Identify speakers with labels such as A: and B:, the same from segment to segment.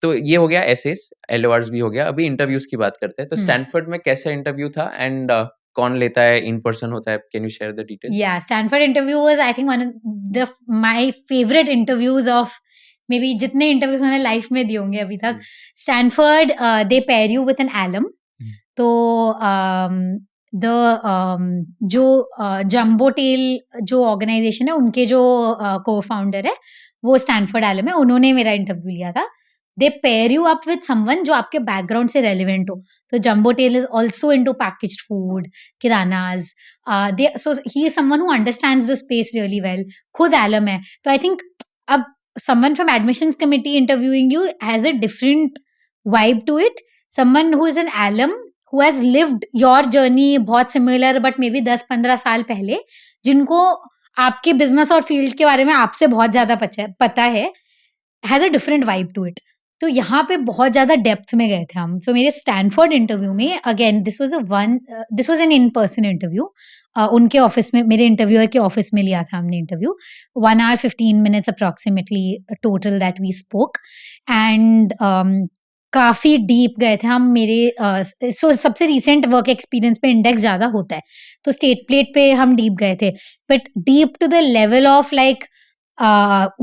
A: तो ये हो गया एसेस, एलओआर्स भी हो गया। अभी इंटरव्यूज की बात करते हैं। तो
B: हम्म।
A: स्टैनफोर्ड में कैसा इंटरव्यू था एंड कौन लेता है, इन पर्सन होता है? Can you share the details?
B: Yeah, Stanford interview was I think one of my favorite interviews of maybe जितने interviews मैंने life में दिए होंगे अभी तक. Stanford they pair you with an alum. तो द जो जम्बो टेल जो ऑर्गेनाइजेशन है उनके जो को फाउंडर है वो स्टैनफोर्ड एलम है, उन्होंने मेरा इंटरव्यू लिया था. They pair you up with someone जो आपके बैकग्राउंड से रेलिवेंट हो. तो Jumbotail is also into packaged food, kiranas. So he is someone who understands the space really well. खुद एलम है. तो आई थिंक अब someone from admissions committee interviewing you has a different vibe to it. Someone who is an alum who has lived your journey बहुत similar but maybe 10-15 साल पहले, जिनको आपके business और फील्ड के बारे में आपसे बहुत ज्यादा पता है, has a different vibe to it. तो यहाँ पे बहुत ज्यादा डेप्थ में गए थे हम. सो मेरे स्टैनफोर्ड इंटरव्यू में again this was an in person interview. उनके ऑफिस में, मेरे इंटरव्यूअर के ऑफिस में लिया था हमने interview. 1 hour 15 minutes approximately total that we spoke. And काफी डीप गए थे हम. मेरे सबसे रिसेंट वर्क एक्सपीरियंस पे इंडेक्स ज्यादा होता है, तो स्टेट प्लेट पे हम डीप गए थे. But deep to the level of like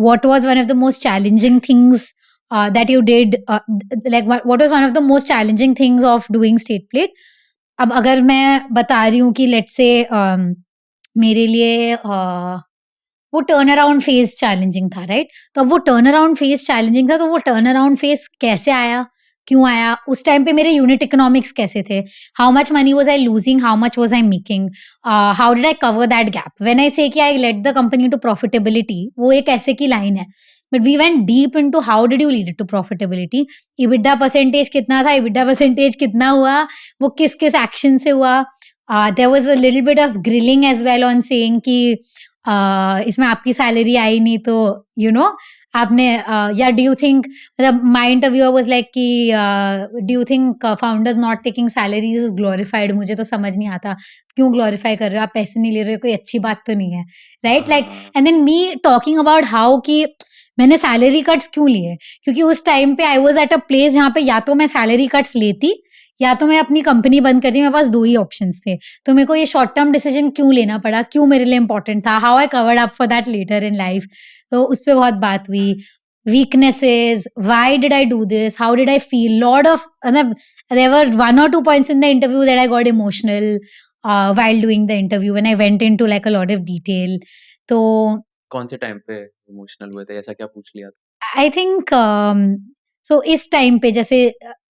B: what was one of the most challenging things that you did, like what was one of the most challenging things of doing state plate. अब अगर मैं बता रही हूँ कि let's say मेरे लिए वो टर्न अराउंड फेज चैलेंजिंग था, राइट? तो अब वो टर्न अराउंड फेज चैलेंजिंग था, तो वो टर्न अराउंड फेज कैसे आया, क्यों आया, उस टाइम पे मेरे यूनिट इकोनॉमिक्स कैसे थे, how much money was I losing, how much was I making, how did I cover that gap. When I say कि I led the company to profitability, वो एक ऐसे की लाइन है. But we went deep into how did you lead it to profitability. EBITDA percentage कितना था, EBITDA percentage कितना हुआ, वो किस किस एक्शन से हुआ. There was a little bit of grilling as well on saying कि इसमें आपकी सैलरी आई नहीं तो यू नो आपने या डू यू थिंक, मतलब माय इंटरव्यूअर वाज लाइक कि do you think founders not taking salaries is glorified. मुझे तो समझ नहीं आता क्यों ग्लोरीफाई कर रहे हो, आप पैसे नहीं ले रहे हो, कोई अच्छी बात तो नहीं है, right? Like and than me talking about how कि मैंने सैलरी कट्स क्यों लिए, क्योंकि उस टाइम पे I was at a place जहाँ पे या तो मैं सैलरी कट्स लेती या तो मैं अपनी कंपनी बंद करती. मेरे पास 2 ही ऑप्शंस थे. तो मेरे को ये शॉर्ट टर्म डिसीजन क्यों लेना पड़ा, क्यों मेरे लिए इंपॉर्टेंट था, how I covered up for that later in life. तो उस पर बहुत बात हुई. weaknesses, why did I do this, how did I feel, lot of there were 1 or 2 points in the interview that I got emotional while doing the interview when I went into like a lot of detail. तो
A: कौन से time पे emotional हुए थे, ऐसा क्या पूछ लिया था?
B: I think so इस टाइम पे जैसे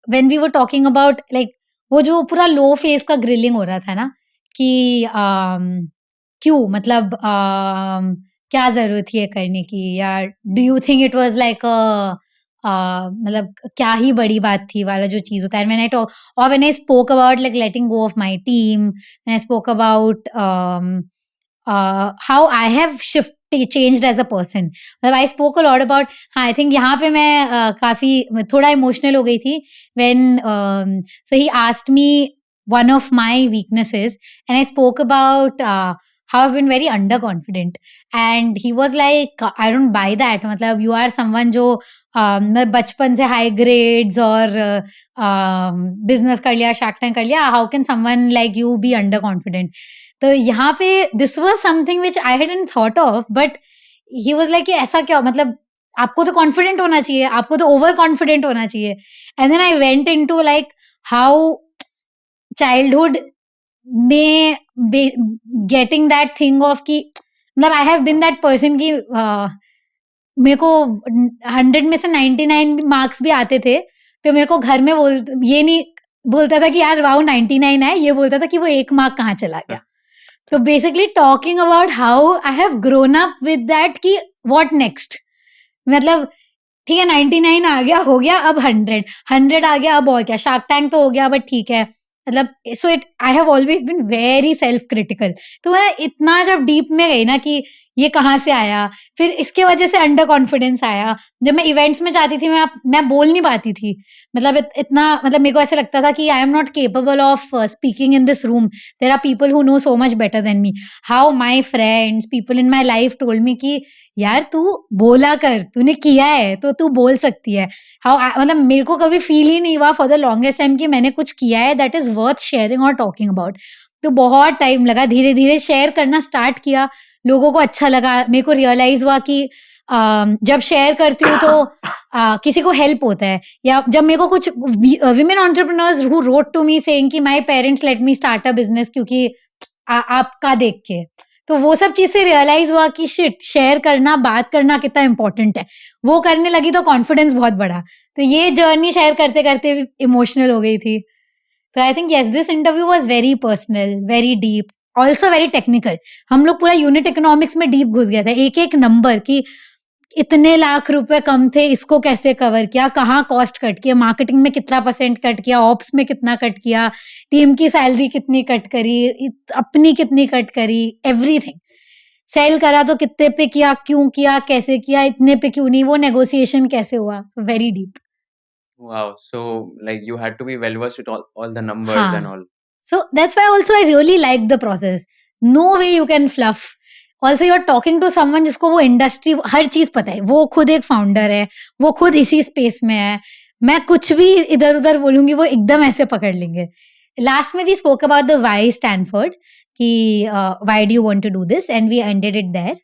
B: when we were talking about like वो जो पूरा लो फेस का ग्रिलिंग हो रहा था ना कि क्यों, मतलब क्या जरूरत थी ये करने की, या do you think it was like मतलब क्या ही बड़ी बात थी वाला जो चीज होता है. व्हेन आई टॉक और when I spoke about like letting go of my team, when I spoke about how I have shift changed as a person. मतलब I spoke a lot about, हाँ, I think यहाँ पे मैं काफी थोड़ा emotional हो गई थी when so he asked me one of my weaknesses and I spoke about how I've been very underconfident and he was like I don't buy that. मतलब you are someone जो बचपन से हाई ग्रेड्स और business कर लिया, shark tank कर लिया, how can someone like you be under confident. तो यहाँ पे this was something which I hadn't thought of, but he was like ऐसा क्या, मतलब आपको तो कॉन्फिडेंट होना चाहिए, आपको तो ओवर कॉन्फिडेंट होना चाहिए. And then I went into like how childhood में गेटिंग दैट थिंग ऑफ कि मतलब I have been that person की मेरे को 100 में से 99 मार्क्स भी आते थे तो मेरे को घर में ये नहीं बोलता था कि यार वाओ 99 है, ये बोलता था कि वो 1 मार्क कहाँ चला गया. तो basically talking about how I have grown up with that कि व्हाट नेक्स्ट, मतलब ठीक है 99 आ गया, हो गया, अब 100 आ गया, अब और क्या, शार्क टैंक तो हो गया बट ठीक है, मतलब so it I have always been very self critical. तो मैं इतना जब डीप में गई ना कि ये कहाँ से आया, फिर इसके वजह से अंडर कॉन्फिडेंस आया। जब मैं इवेंट्स में जाती थी मैं बोल नहीं पाती थी, मतलब इतना, मतलब मेरे को ऐसे लगता था कि I am not capable of speaking in this room, there are people who know so much better than me. How my friends, people in my life told me कि यार तू बोला कर, तूने किया है तो तू बोल सकती है। हाउ, मतलब मेरे को कभी फील ही नहीं हुआ फॉर द लॉन्गेस्ट टाइम कि मैंने कुछ किया है दैट इज वर्थ शेयरिंग और टॉकिंग अबाउट। तो बहुत टाइम लगा, धीरे धीरे शेयर करना स्टार्ट किया, लोगों को अच्छा लगा, मेरे को रियलाइज हुआ कि जब शेयर करती हूँ तो किसी को हेल्प होता है। या जब मेरे को कुछ women entrepreneurs who wrote to me saying कि my parents let me start a business क्योंकि आपका देख के, तो वो सब चीज से रियलाइज हुआ कि शिट, शेयर करना, बात करना कितना इंपॉर्टेंट है। वो करने लगी तो कॉन्फिडेंस बहुत बढ़ा। तो ये जर्नी शेयर करते करते इमोशनल हो गई थी। तो I think yes, this interview was very personal, very deep, also very technical. हम लोग पूरा यूनिट इकोनॉमिक्स में डीप घुस गया था, एक एक नंबर की इतने लाख रुपए कम थे, इसको कैसे कवर किया, कहाँ कॉस्ट कट किया, मार्केटिंग में कितना % कट किया, ऑप्स में कितना कट किया, टीम की सैलरी कितनी कट करी, अपनी कितनी कट करी, एवरीथिंग। सेल करा तो कितने पे किया, क्यों किया, कैसे किया, इतने पे क्यों नहीं, वो नेगोशिएशन कैसे हुआ। So very deep.
A: Wow. So like you had to be well versed with all the numbers and
B: हाँ,
A: all.
B: so that's why also I really like the process. No way you can fluff. Also you're talking to someone जिसको वो industry हर चीज पता है, वो खुद एक founder है, वो खुद इसी स्पेस में है। मैं कुछ भी इधर उधर बोलूंगी वो एकदम ऐसे पकड़ लेंगे। लास्ट में we spoke about the why Stanford कि why do you want to do this, and we ended it there.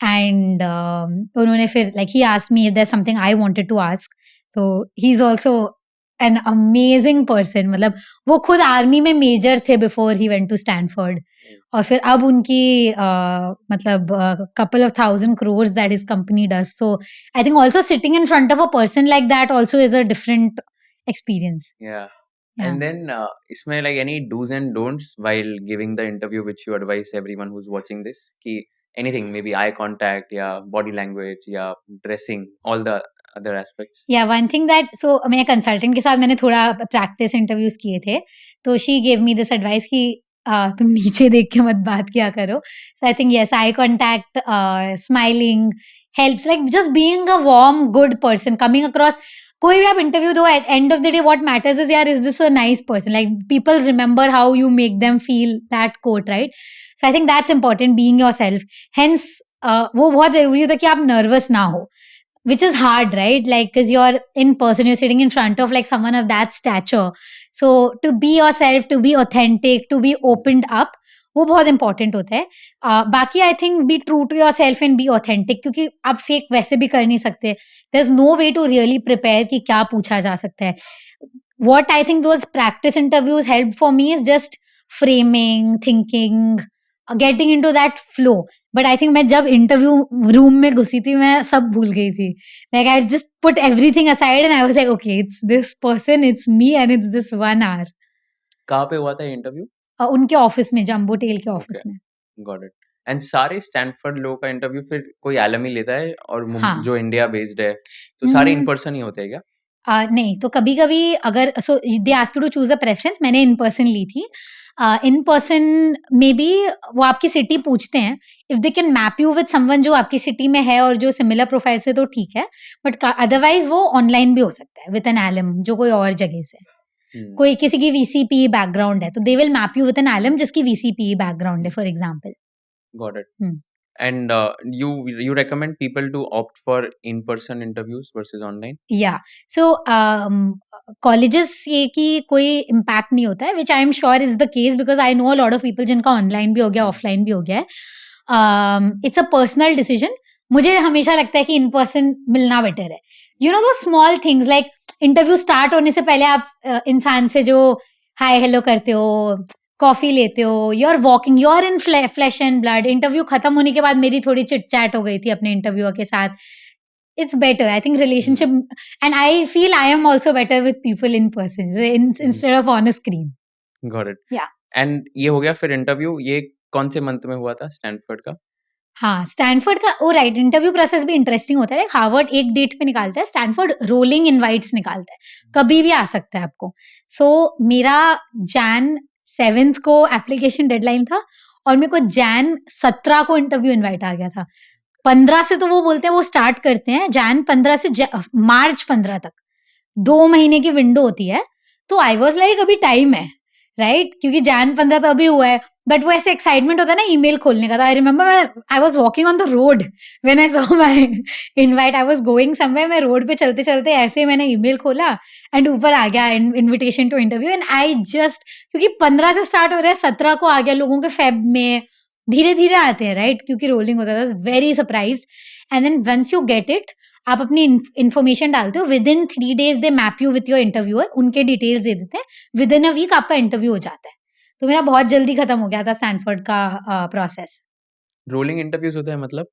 B: And उन्होंने फिर like he asked me if there something I wanted to ask, तो he is also an amazing person. मतलब वो खुद army में major थे before he went to Stanford, और फिर अब उनकी मतलब couple of thousand crores that his company does. So I think also sitting in front of a person like that also is a different experience.
A: Yeah.
B: Yeah.
A: And then isme like any do's and don'ts while giving the interview which you advise everyone who's watching this ki anything, maybe eye contact, yeah, body language, yeah, dressing, all the other aspects.
B: Yeah, one thing that, so मेरे consultant के साथ मैंने थोड़ा practice interviews किए थे, तो she gave me this advice कि तुम नीचे देख के मत बात किया करो। So I think yes, eye contact, smiling helps, like just being a warm good person coming across. कोई भी आप इंटरव्यू दो, at end of the day what matters is यार, is this a nice person, like people remember how you make them feel, that quote, right? So I think that's important, being yourself. Hence वो बहुत जरूरी होता है कि आप nervous ना हो, which is hard, right? Like, because you're in person, you're sitting in front of like someone of that stature. So to be yourself, to be authentic, to be opened up, वो बहुत important होता है। बाकी I think be true to your self and be authentic, क्योंकि आप fake वैसे भी कर नहीं सकते। There is no way to really prepare कि क्या पूछा जा सकता है। What I think those practice interviews help for me is just framing, thinking, getting into that flow. But I think मैं जब इंटरव्यू रूम में घुसी थी, मैं सब भूल गई थी। Like I just put everything aside and I was like okay, it's this person, it's me and it's this 1 hour।
A: कहाँ पे हुआ था इंटरव्यू?
B: उनके ऑफिस में, जंबो टेल के ऑफिस
A: Okay.
B: में।
A: Got it. एंड सारे स्टैनफोर्ड लोगों का इंटरव्यू फिर कोई एलुमनी लेता है और
B: हाँ।
A: जो इंडिया बेस्ड है तो सारे इन पर्सन ही होते हैं क्या?
B: नहीं, तो कभी कभी अगर, so they ask you to choose a preference, मैंने इन पर्सन ली थी। इन पर्सन में भी वो आपकी सिटी पूछते हैं, if they can map you with someone जो आपकी सिटी में है और जो सिमिलर प्रोफाइल से, तो ठीक है। बट अदरवाइज वो ऑनलाइन भी हो सकता है विद एन एलम जो कोई और जगह से, कोई किसी की वीसीपी बैकग्राउंड है तो they will map you with an alum जिसकी वीसीपी बैकग्राउंड है, for example.
A: Got it. And you recommend people to opt for in-person interviews versus online?
B: Yeah. So colleges ये की कोई impact नहीं होता है, which I am sure is the case because I know a lot of people जिनका online भी हो गया, offline भी हो गया है। It's a personal decision. मुझे हमेशा लगता है कि in person मिलना better है। You know those small things like interview start होने से पहले आप इंसान से जो हाय हेलो करते हो, कॉफी लेते हो, you are walking, you are in flash and blood. Interview खत्म होने के बाद मेरी थोड़ी चिट चैट हो गई थी अपने इंटरव्यूअर के साथ। It's better, I think, relationship, and I feel I am also better with people in person instead of on a screen.
A: Got it.
B: Yeah.
A: And ये हो गया फिर इंटरव्यू, ये कौन से मंथ में हुआ था स्टैनफोर्ड का?
B: हाँ, स्टैनफोर्ड का, ओ राइट, इंटरव्यू प्रोसेस भी इंटरेस्टिंग होता है। हार्वर्ड एक डेट पे निकालता है, स्टैनफोर्ड रोलिंग इनवाइट्स निकालता है, कभी भी आ सकता है आपको। सो मेरा Jan 7th को एप्लीकेशन डेडलाइन था और मेरे को जैन 17 को इंटरव्यू इनवाइट आ गया था। 15 से तो वो बोलते हैं वो स्टार्ट करते हैं, जैन 15 से मार्च 15 तक 2 महीने की विंडो होती है। तो आई वॉज लाइक अभी टाइम है, राइट, क्योंकि जैन 15 तो अभी हुआ है, बट वो ऐसे एक्साइटमेंट होता है ना ईमेल खोलने का। तो I remember I was walking on the road when I saw my invite, I was going somewhere, मैं रोड पे चलते चलते ऐसे मैंने ईमेल खोला एंड ऊपर आ गया invitation to interview, and I just, क्योंकि 15 से स्टार्ट हो रहा है, 17 को आ गया लोगों के फेब में, धीरे धीरे आते हैं, राइट, क्योंकि रोलिंग होता था, very surprised. And then once you get it, आप अपनी इन्फॉर्मेशन डालते हो, within 3 days they map you with your interviewer, उनके डिटेल्स दे देते हैं, विद इन अ वीक आपका इंटरव्यू हो जाता है। तो मेरा बहुत जल्दी खत्म हो गया था स्टैनफोर्ड का प्रोसेस।
A: रोलिंग इंटरव्यूज होते हैं मतलब?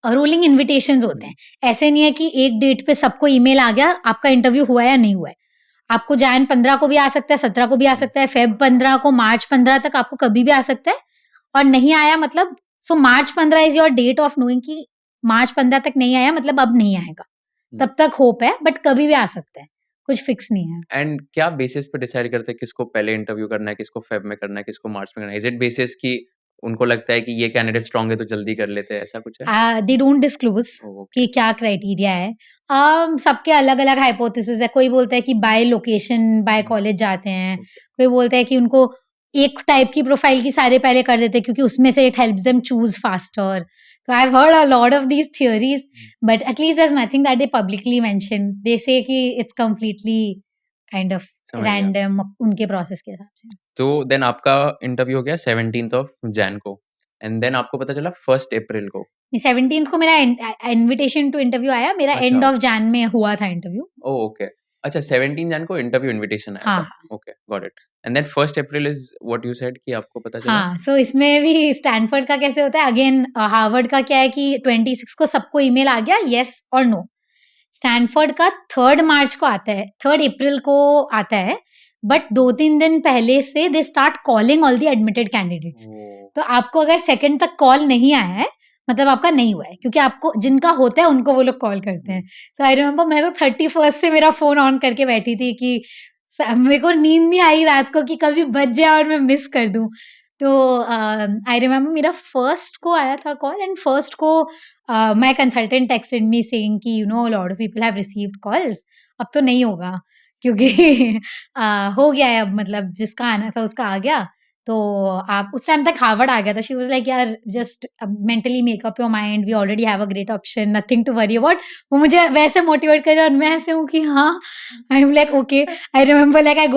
B: रोलिंग इन्विटेशंस होते हैं, ऐसे नहीं है कि एक डेट पे सबको ईमेल आ गया आपका इंटरव्यू हुआ या नहीं हुआ है। आपको जैन 15 को भी आ सकता है, 17 को भी आ सकता है, फेब 15 को, मार्च 15 तक आपको कभी भी आ सकता है। और नहीं आया मतलब, so March 15 is your date of knowing कि मार्च 15 तक नहीं आया मतलब अब नहीं आएगा, तब तक होप है, बट कभी भी आ सकता है, कुछ फिक्स नहीं है।
A: एंड क्या बेसिस पे डिसाइड करते हैं किसको पहले इंटरव्यू करना है, किसको फेब में करना है, किसको मार्च में करना है? इज इट बेसिस कि उनको लगता है कि ये कैंडिडेट स्ट्रांग है तो जल्दी कर लेते हैं, ऐसा कुछ है?
B: They don't disclose
A: okay.
B: कि क्या क्राइटेरिया है। सबके अलग अलग हाइपोथेसिस है। कोई बोलता है कि बाय लोकेशन, बाय कॉलेज जाते हैं, कोई बोलता है कि उनको एक टाइप की प्रोफाइल की सारे पहले कर देते हैं क्योंकि उसमें से it helps them choose faster. तो I have heard a lot of these theories, but at least there is nothing that they publicly mention. They say कि इट्स कंप्लीटली काइंड ऑफ
A: समझ गया।
B: रैंडम उनके प्रोसेस के हिसाब से।
A: तो देन आपका इंटरव्यू हो गया 17th ऑफ जैन को, एंड देन आपको पता चला 1st अप्रैल को।
B: 17th को मेरा इनविटेशन टू इंटरव्यू आया, मेरा
A: अच्छा।
B: एंड ऑफ जैन में हुआ था इंटरव्यू।
A: Oh okay. अच्छा 17 जैन को इंटरव्यू इन्विटेशन आया
B: हाँ,
A: था। Okay got it. And then 1st April is what you said कि आपको पता चला?
B: हाँ, सो इसमें भी स्टैनफोर्ड का कैसे होता है, अगेन हार्वर्ड का क्या है कि 26 को सबको ईमेल आ गया येस और नो। स्टैनफोर्ड का 3rd मार्च को आता है, 3rd अप्रैल को आता है, बट 2-3 दिन पहले से they start calling all the admitted candidates. तो आपको अगर 2nd तक कॉल नहीं आया है मतलब आपका नहीं हुआ है, क्योंकि आपको जिनका होता है उनको वो लोग कॉल करते हैं। तो आई रिमेम्बर मैं तो 31st से मेरा फोन ऑन करके बैठी थी कि मेरे को नींद नहीं आई रात को कि कभी बच जाए और मैं मिस कर दूं। तो आई रिमेम्बर मेरा 1st को आया था कॉल, एंड 1st को my consultant texted me saying कि you know lot of people have received calls, अब तो नहीं होगा क्योंकि हो गया है, अब मतलब जिसका आना था उसका आ गया। तो आप उस टाइम तक हार्वर्ड आ गया था। शी वाज लाइक यार just mentally make up your mind, we already have a great option, nothing to worry about. वो मुझे वैसे मोटिवेट करे और मैं ऐसे हूँ कि हाँ, I am like okay. I remember like I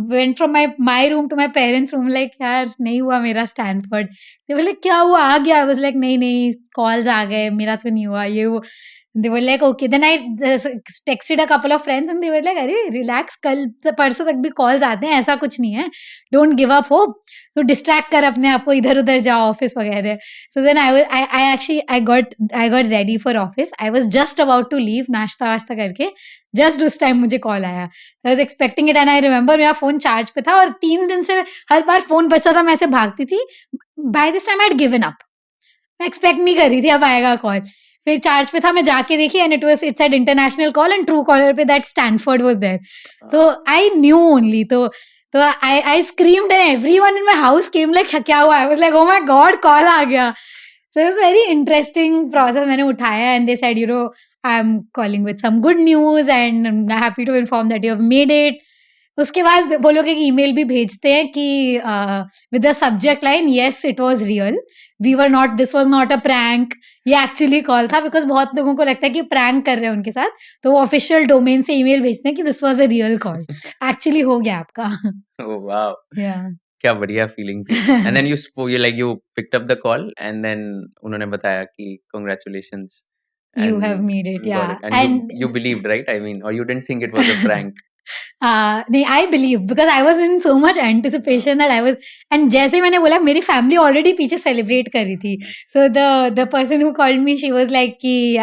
B: went from my room to my parents room, like यार नहीं हुआ मेरा स्टैनफोर्ड। दे वर लाइक क्या हुआ, आ गया? आई वाज लाइक नहीं नहीं कॉल्स आ गए, मेरा तो नहीं हुआ, ये वो। They were like okay, then I texted a couple of friends and they were like अरे relax, कल परसों तक भी कॉल्स आते हैं, ऐसा कुछ नहीं है, डोंट गिव अप होप, तो डिस्ट्रैक्ट कर अपने आप को, इधर उधर जाओ ऑफिस वगैरह। So then I got ready for office, I was just about to leave, नाश्ता वाश्ता करके जस्ट उस टाइम मुझे कॉल आया। I was expecting it and I remember मेरा फोन चार्ज पे था और 3 दिन से हर बार फोन बजता था, मैं ऐसे भागती थी। By this time I had given up, मैं एक्सपेक्ट नहीं कर रही थी अब आएगा कॉल। फिर चार्ज पे था, मैं जाके देखी and it said international call, and true caller पे दैट स्टैनफोर्ड वाज देयर। तो आई न्यू ओनली, तो I screamed and everyone in my house came like क्या हुआ? I was like oh my God, call आ गया। So it was very interesting process. मैंने उठाया and they said you know I am calling with some good news and I am happy to inform that you have made it. उसके बाद वो लोग एक email भी भेजते हैं कि with the subject line yes it was real, we were not, this was not a prank, ये एक्चुअली कॉल था। बिकॉज बहुत लोगों को लगता है कि प्रैंक कर रहे हैं उनके साथ, तो वो ऑफिशियल डोमेन से ईमेल भेजते हैं कि this was a real call, actually हो गया आपका।
A: Oh wow!
B: या
A: क्या बढ़िया फीलिंग थी। And then you picked up the call and then उन्होंने बताया कि congratulations
B: you have
A: and
B: made it, yeah
A: got it and
B: and
A: you believed, right? I mean, or you didn't think it was a prank?
B: नहीं, I believe because I was in so much anticipation that I was, and जैसे ही मैंने बोला मेरी family already पीछे celebrate कर रही थी। So the person who called me, she was like कि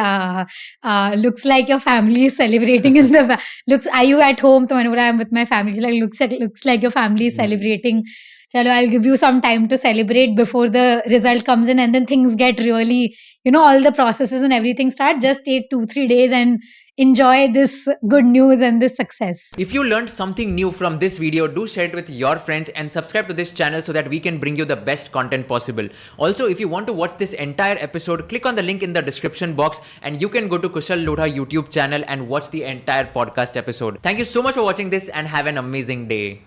B: looks like your family is celebrating in the looks, I you at home? तो मैंने बोला I am with my family. Like looks like your family is celebrating, चलो I will give you some time to celebrate before the result comes in, and then things get really, you know, all the processes and everything start, just take 2-3 days and enjoy this good news and this success.
C: If you learned something new from this video, do share it with your friends and subscribe to this channel so that we can bring you the best content possible. Also, if you want to watch this entire episode, click on the link in the description box and you can go to Kushal Lodha YouTube channel and watch the entire podcast episode. Thank you so much for watching this and have an amazing day.